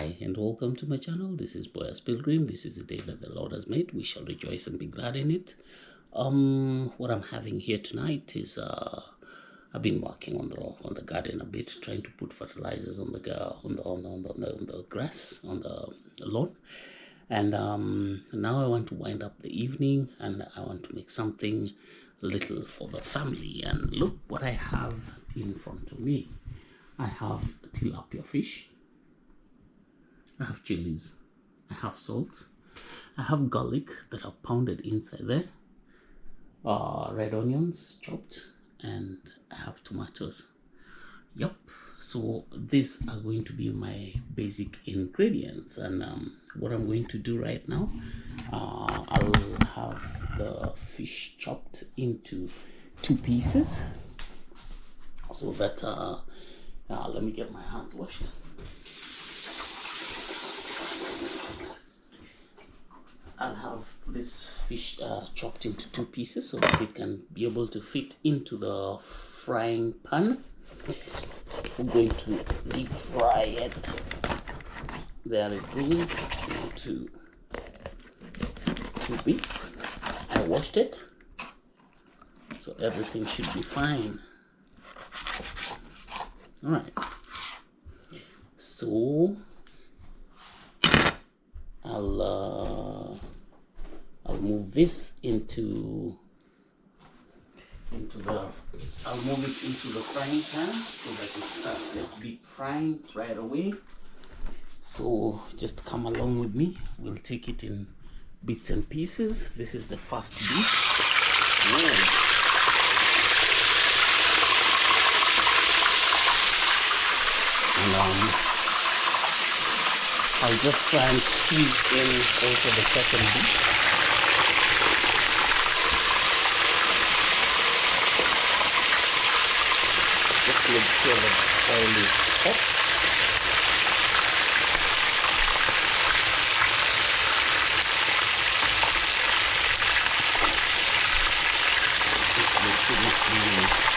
Hi and welcome to my channel. This is Boyas Pilgrim. This is the day that the Lord has made. We shall rejoice and be glad in it. What I'm having here tonight is I've been working on the garden a bit, trying to put fertilizers on the grass on the lawn, and now I want to wind up the evening and I want to make something little for the family. And look what I have in front of me. I have tilapia fish. I have chilies, I have salt, I have garlic that are pounded inside there, red onions chopped, and I have tomatoes. Yep, so these are going to be my basic ingredients. And what I'm going to do right now, I'll have the fish chopped into 2 pieces so that let me get my hands washed. I'll have this fish chopped into 2 pieces so that it can be able to fit into the frying pan. We're going to deep fry it. There it goes into 2 bits. I washed it, so everything should be fine. All right. So I'll move this into the frying pan so that it starts deep frying right away. So just come along with me. We'll take it in bits and pieces. This is the first bit. And I'll just try and squeeze in also the second bit. Just make sure that the oil is hot.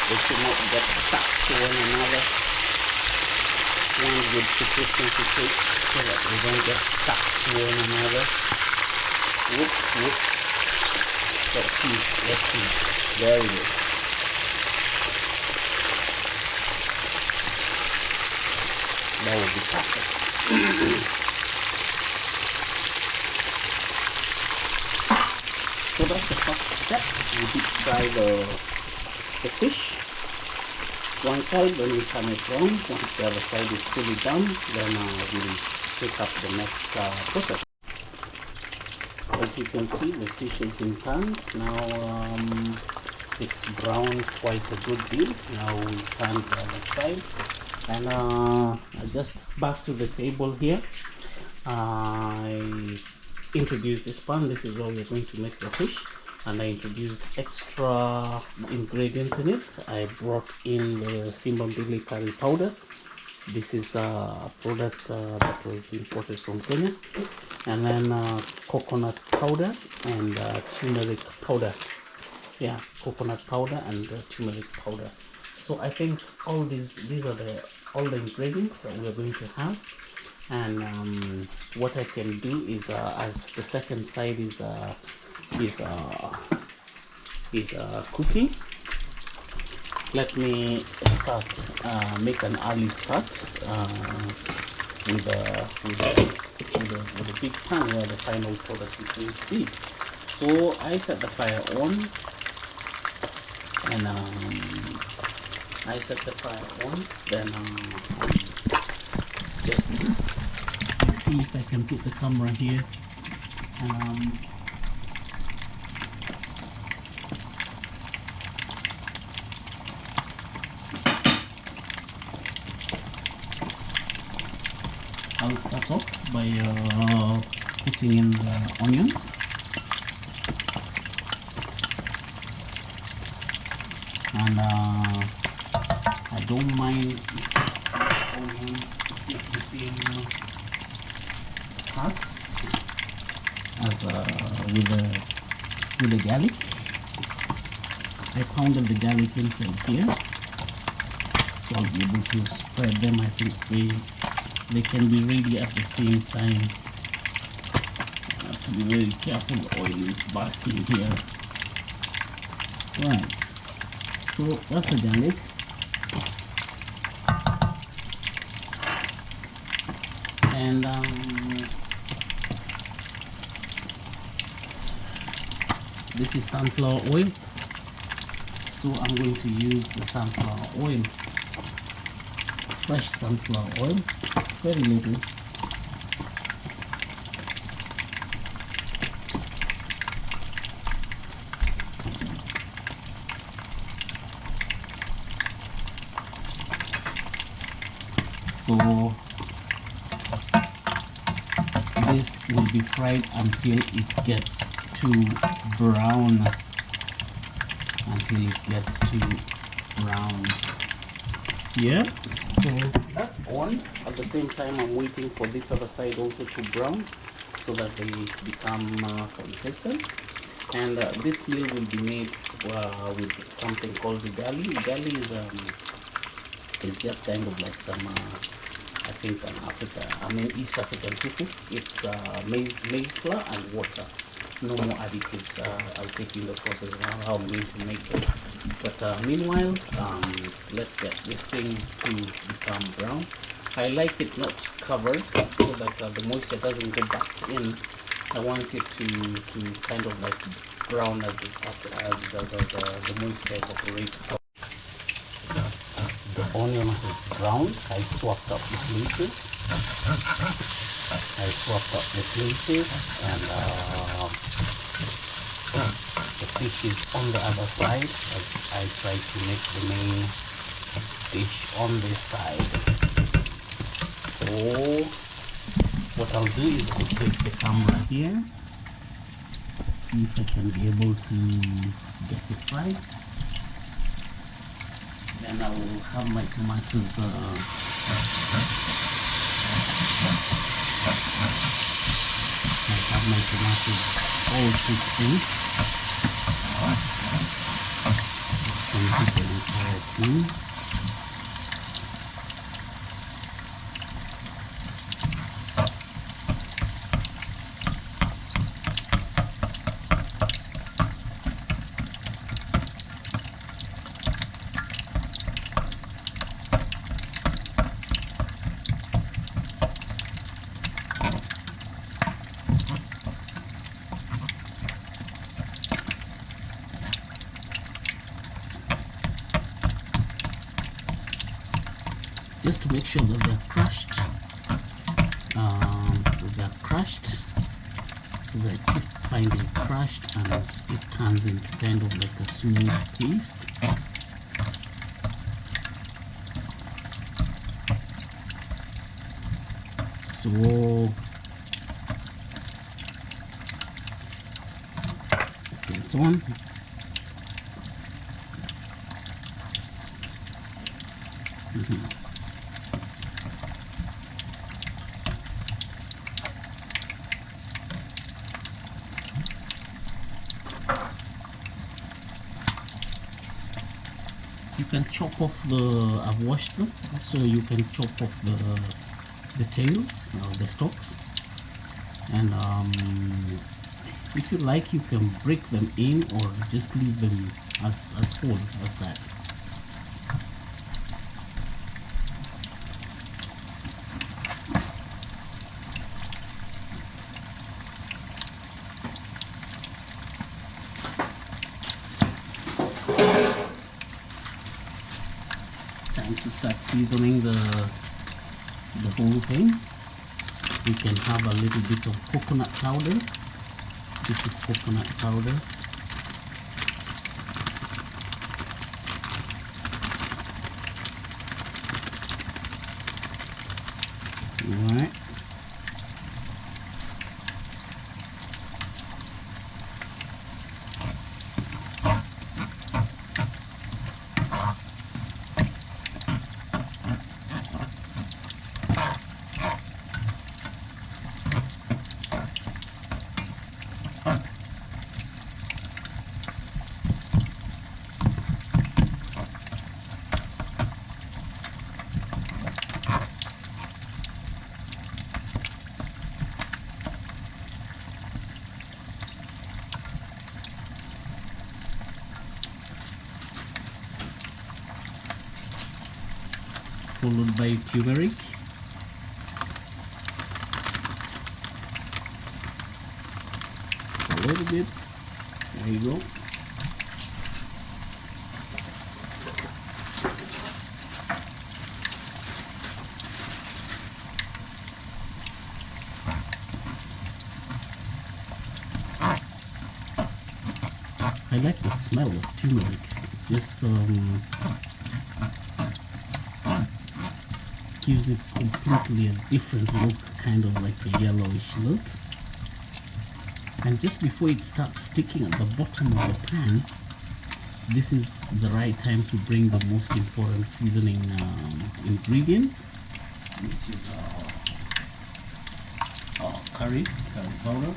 They should not get stuck to one another. One good precaution to take so that they don't get stuck to one another. Whoop, whoop. Let's see. Very good. That will be perfect. So that's the first step. We deep fry the fish. One side, then we turn it around. Once the other side is fully done, then we'll take up the next process. As you can see, the fish has been turned. Now it's brown quite a good deal. Now we turn the other side. And just back to the table here. I introduced this pan. This is where we're going to make the fish. And I introduced extra ingredients in it. I brought in the Simbambili curry powder. This is a product that was imported from Kenya. And then coconut powder and turmeric powder. Yeah, coconut powder and turmeric powder. So I think all these are all the ingredients that we are going to have. And what I can do is, as the second side is cooking, let me make an early start with a big pan where the final product is going to be. So I set the fire on, and then just see if I can put the camera here. I'll start off by putting in the onions. And I don't mind onions keep the same pass as with the garlic. I pounded the garlic inside here, so I'll be able to spread them, I think, they can be ready at the same time. Has to be very careful, the oil is bursting here. Right, so that's the garlic. And this is sunflower oil, so I'm going to use the sunflower oil, fresh sunflower oil, very little. So this will be fried until it gets to brown. Yeah, so that's on. At the same time, I'm waiting for this other side also to brown so that they become consistent. And this meal will be made with something called ugali. Ugali is just kind of like some I think East African fufu. It's maize flour and water. No more additives. I'll take you in the process of how I'm going to make it. But meanwhile, let's get this thing to become brown. I like it not covered so that the moisture doesn't go back in. I want it to kind of like brown as the moisture evaporates out. The onion is browned. I swapped up the places. And the fish is on the other side as I try to make the main dish on this side. So what I'll do is I'll place the camera here, see if I can be able to get it right. Then I will have my tomatoes all cooked in. Some people entire team. Just to make sure that they're crushed, so that I keep finding crushed and it turns into kind of like a smooth paste. So that's one. You can chop off I've washed them, so you can chop off the tails or the stalks, and if you like you can break them in or just leave them as whole as that. Time to start seasoning the whole thing. We can have a little bit of coconut powder. This is coconut powder. Alright. followed by turmeric. Just a little bit. There you go. I like the smell of turmeric. It just gives it completely a different look, kind of like a yellowish look. And just before it starts sticking at the bottom of the pan, this is the right time to bring the most important seasoning ingredients, which is curry powder.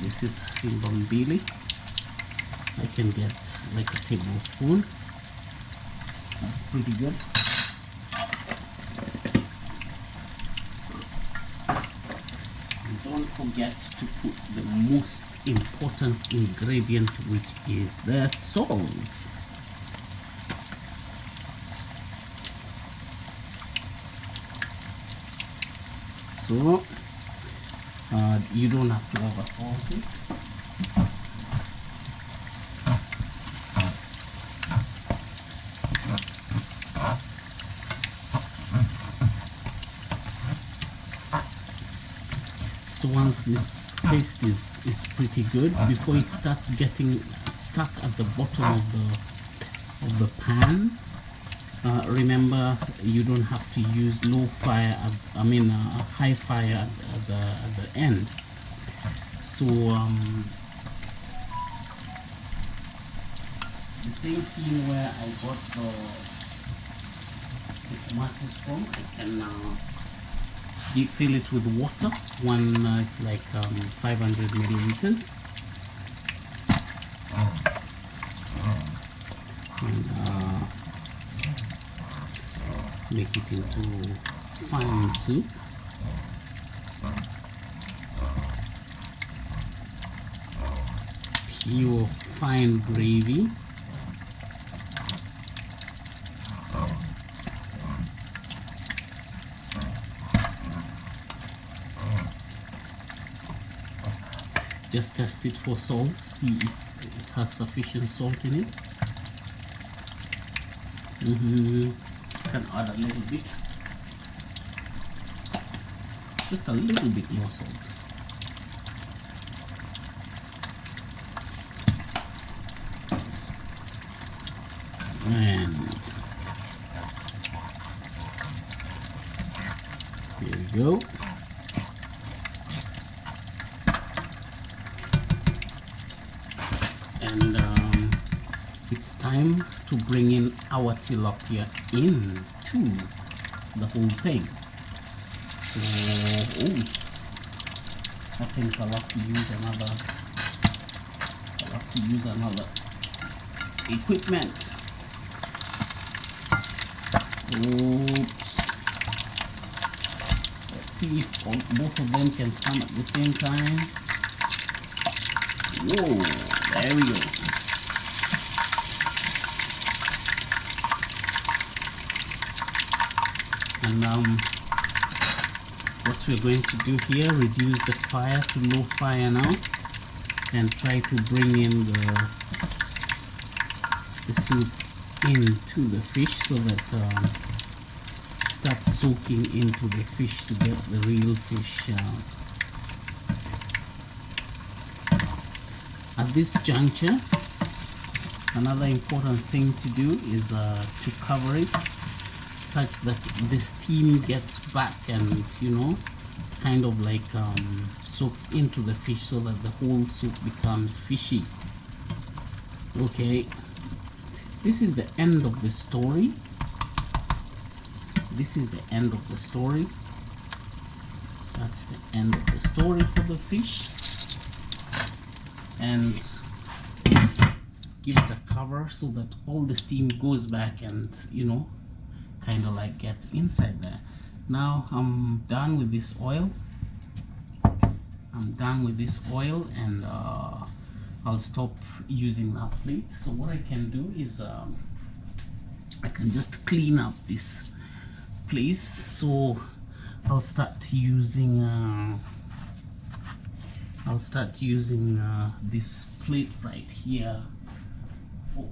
This is simbambili. I can get like a tablespoon. That's pretty good. And don't forget to put the most important ingredient, which is the salt. So you don't have to over salt it. So once this paste is pretty good, before it starts getting stuck at the bottom of the pan, remember you don't have to use low fire, high fire at the end. So the same tin where I got the tomatoes from, I can fill it with water. It's like 500 milliliters. And make it into fine soup. Pure fine gravy. Just test it for salt, see if it has sufficient salt in it. Can add a little bit, just a little bit more salt. And here we go. And it's time to bring in our tilapia into the whole thing. So, I think I'll have to use another equipment. Oops. Let's see if both of them can come at the same time. Whoa, there we go. And what we're going to do here, reduce the fire to low fire now, and try to bring in the soup into the fish so that it starts soaking into the fish to get the real fish. At this juncture, another important thing to do is to cover it such that the steam gets back and kind of like soaks into the fish so that the whole soup becomes fishy. Okay, this is the end of the story. This is the end of the story. That's the end of the story for the fish. And give it a cover so that all the steam goes back and kind of like gets inside there. Now I'm done with this oil. I'm done with this oil, and I'll stop using that plate. So what I can do is I can just clean up this place. So I'll start using this plate right here for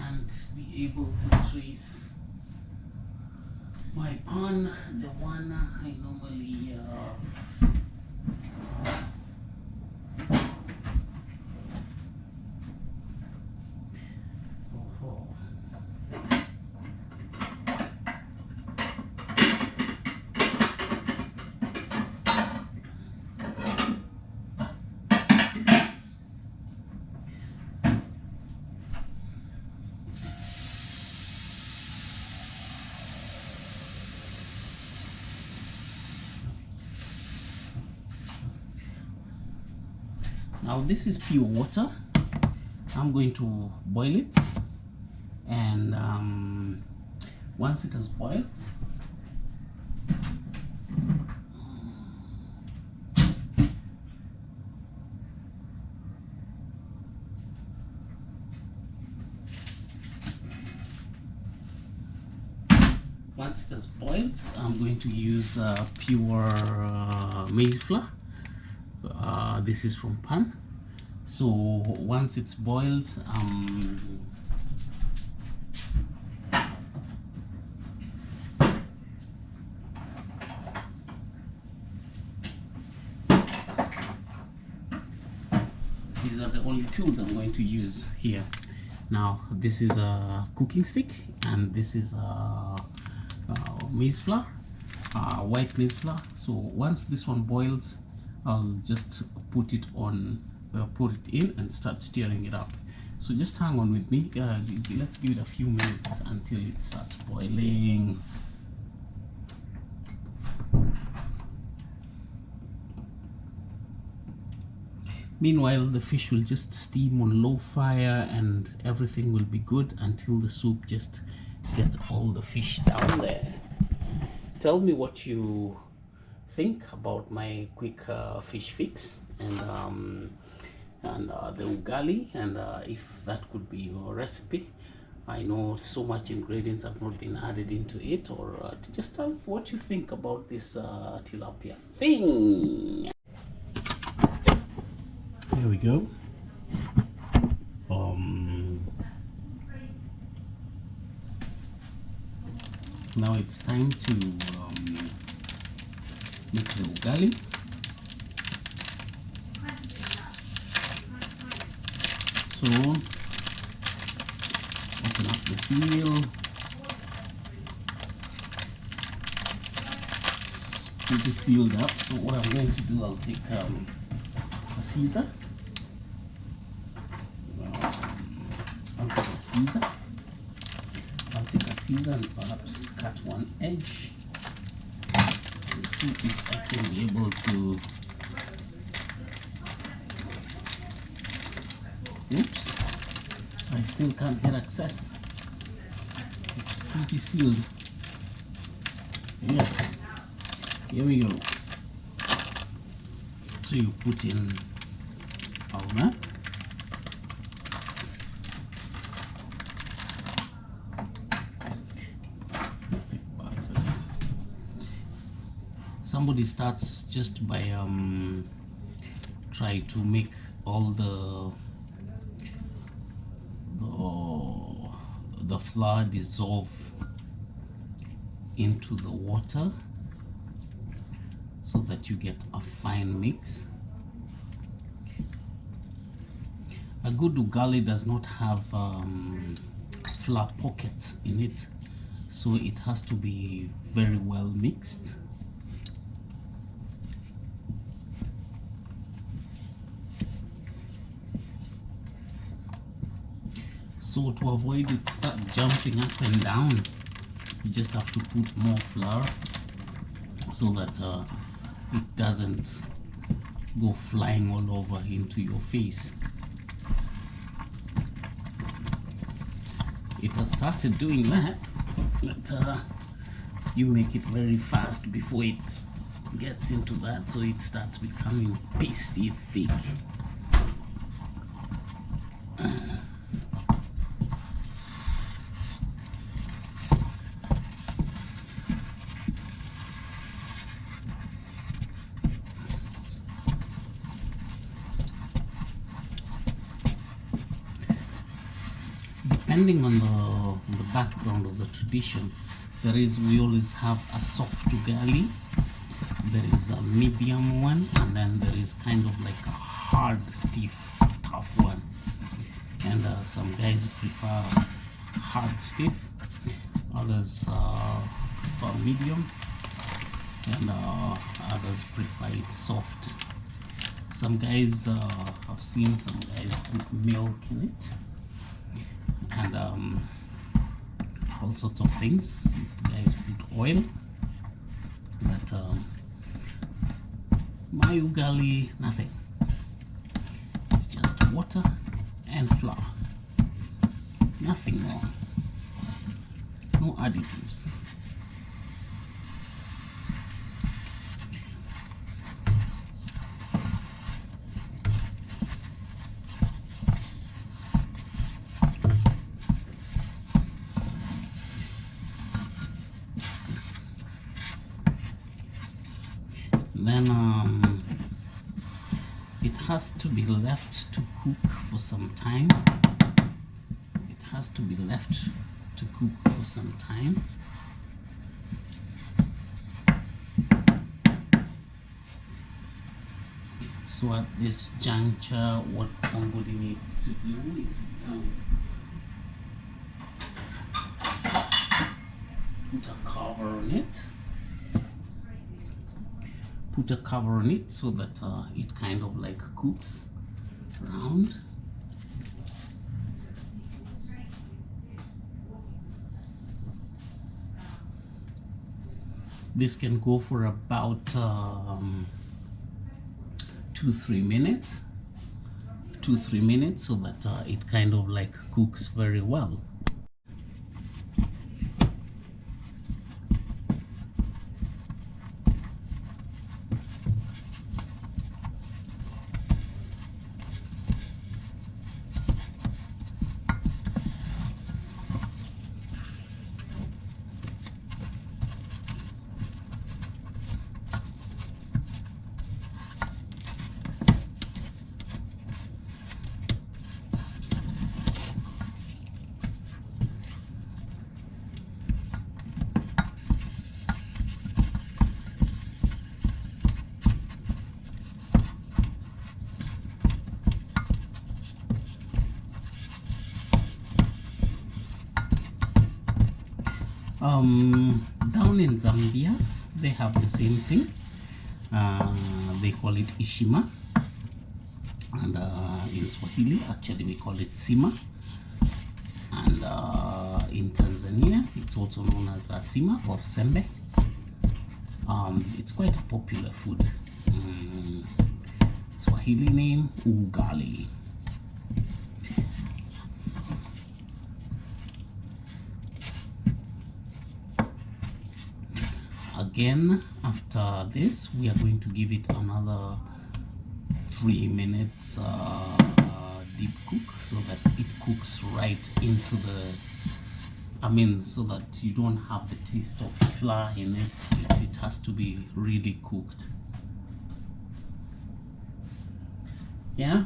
and be able to trace my pan, the one I normally Now this is pure water. I'm going to boil it, and once it has boiled, I'm going to use pure maize flour. This is from pan. So once it's boiled, these are the only tools I'm going to use here. Now this is a cooking stick, and this is a maize flour, white maize flour. So once this one boils, I'll just put it in and start stirring it up. So just hang on with me. Let's give it a few minutes until it starts boiling. Meanwhile, the fish will just steam on low fire, and everything will be good until the soup just gets all the fish down there. Tell me what you think about my quick fish fix, and the ugali, and if that could be your recipe. I know so much ingredients have not been added into it, or just tell what you think about this tilapia thing. Here we go. Now it's time to make the ugali. So open up the seal, it's pretty sealed up. So what I'm going to do, I'll take a Caesar. I'll take a Caesar and perhaps cut one edge and see if I can be able to. Oops, I still can't get access. It's pretty sealed. Yeah, here we go. So you put in our map. Somebody starts just by try to make all the flour dissolve into the water so that you get a fine mix. A good ugali does not have flour pockets in it, so it has to be very well mixed. So to avoid it start jumping up and down, you just have to put more flour so that it doesn't go flying all over into your face. It has started doing that, but you make it very fast before it gets into that, so it starts becoming pasty thick. Depending on the background of the tradition, we always have a soft ugali, there is a medium one, and then there is kind of like a hard, stiff, tough one. And some guys prefer hard, stiff, others prefer medium, and others prefer it soft. Some guys, I've seen some guys put milk in it, and all sorts of things. Some guys put oil, but my ugali, nothing. It's just water and flour, nothing more, no additives. Then it has to be left to cook for some time. It has to be left to cook for some time. So at this juncture, what somebody needs to do is to put a cover on it. Put a cover on it so that it kind of like cooks around. This can go for about 2-3 minutes. 2-3 minutes, so that it kind of like cooks very well. Down in Zambia, they have the same thing. They call it ishima, and in Swahili, actually, we call it sima. And in Tanzania, it's also known as sima or sembe. It's quite a popular food. Swahili name, ugali. Again, after this, we are going to give it another 3 minutes deep cook, so that it cooks right into the, so that you don't have the taste of flour in it. It has to be really cooked. Yeah.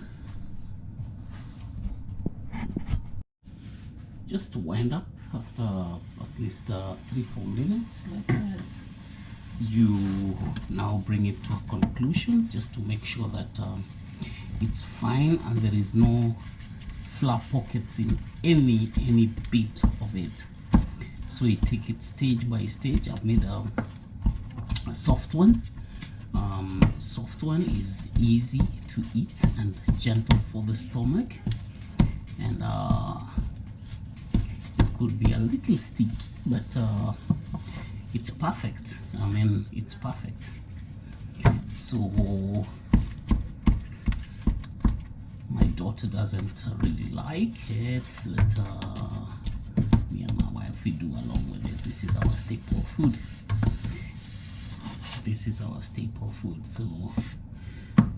Just to wind up after at least 3-4 minutes like that, you now bring it to a conclusion, just to make sure that it's fine and there is no flour pockets in any bit of it. So you take it stage by stage. I've made a soft one. Soft one is easy to eat and gentle for the stomach, and it could be a little sticky, but it's perfect. It's perfect. So daughter doesn't really like it, that me and my wife, we do along with it. This is our staple food. This is our staple food.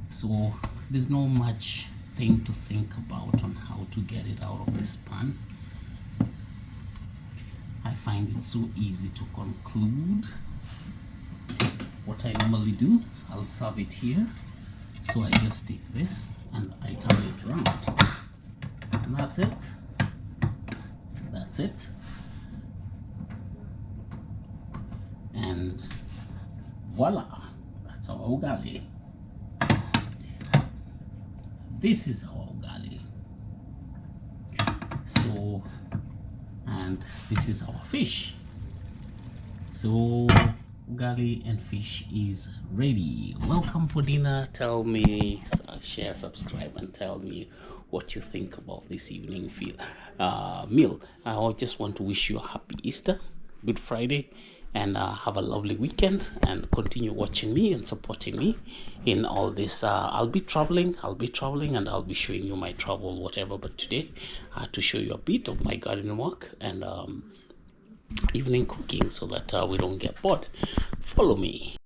So there's no much thing to think about on how to get it out of this pan. I find it so easy to conclude. What I normally do, I'll serve it here. So I just take this and I turn it around. And that's it. That's it. And voila, that's our ugali. This is our ugali. So, and this is our fish. So ugali and fish is ready. Welcome for dinner. Tell me, share, subscribe, and tell me what you think about this evening meal. I just want to wish you a happy Easter, Good Friday, and have a lovely weekend, and continue watching me and supporting me in all this. I'll be traveling, and I'll be showing you my travel, whatever. But today, to show you a bit of my garden work and evening cooking, so that we don't get bored. Follow me.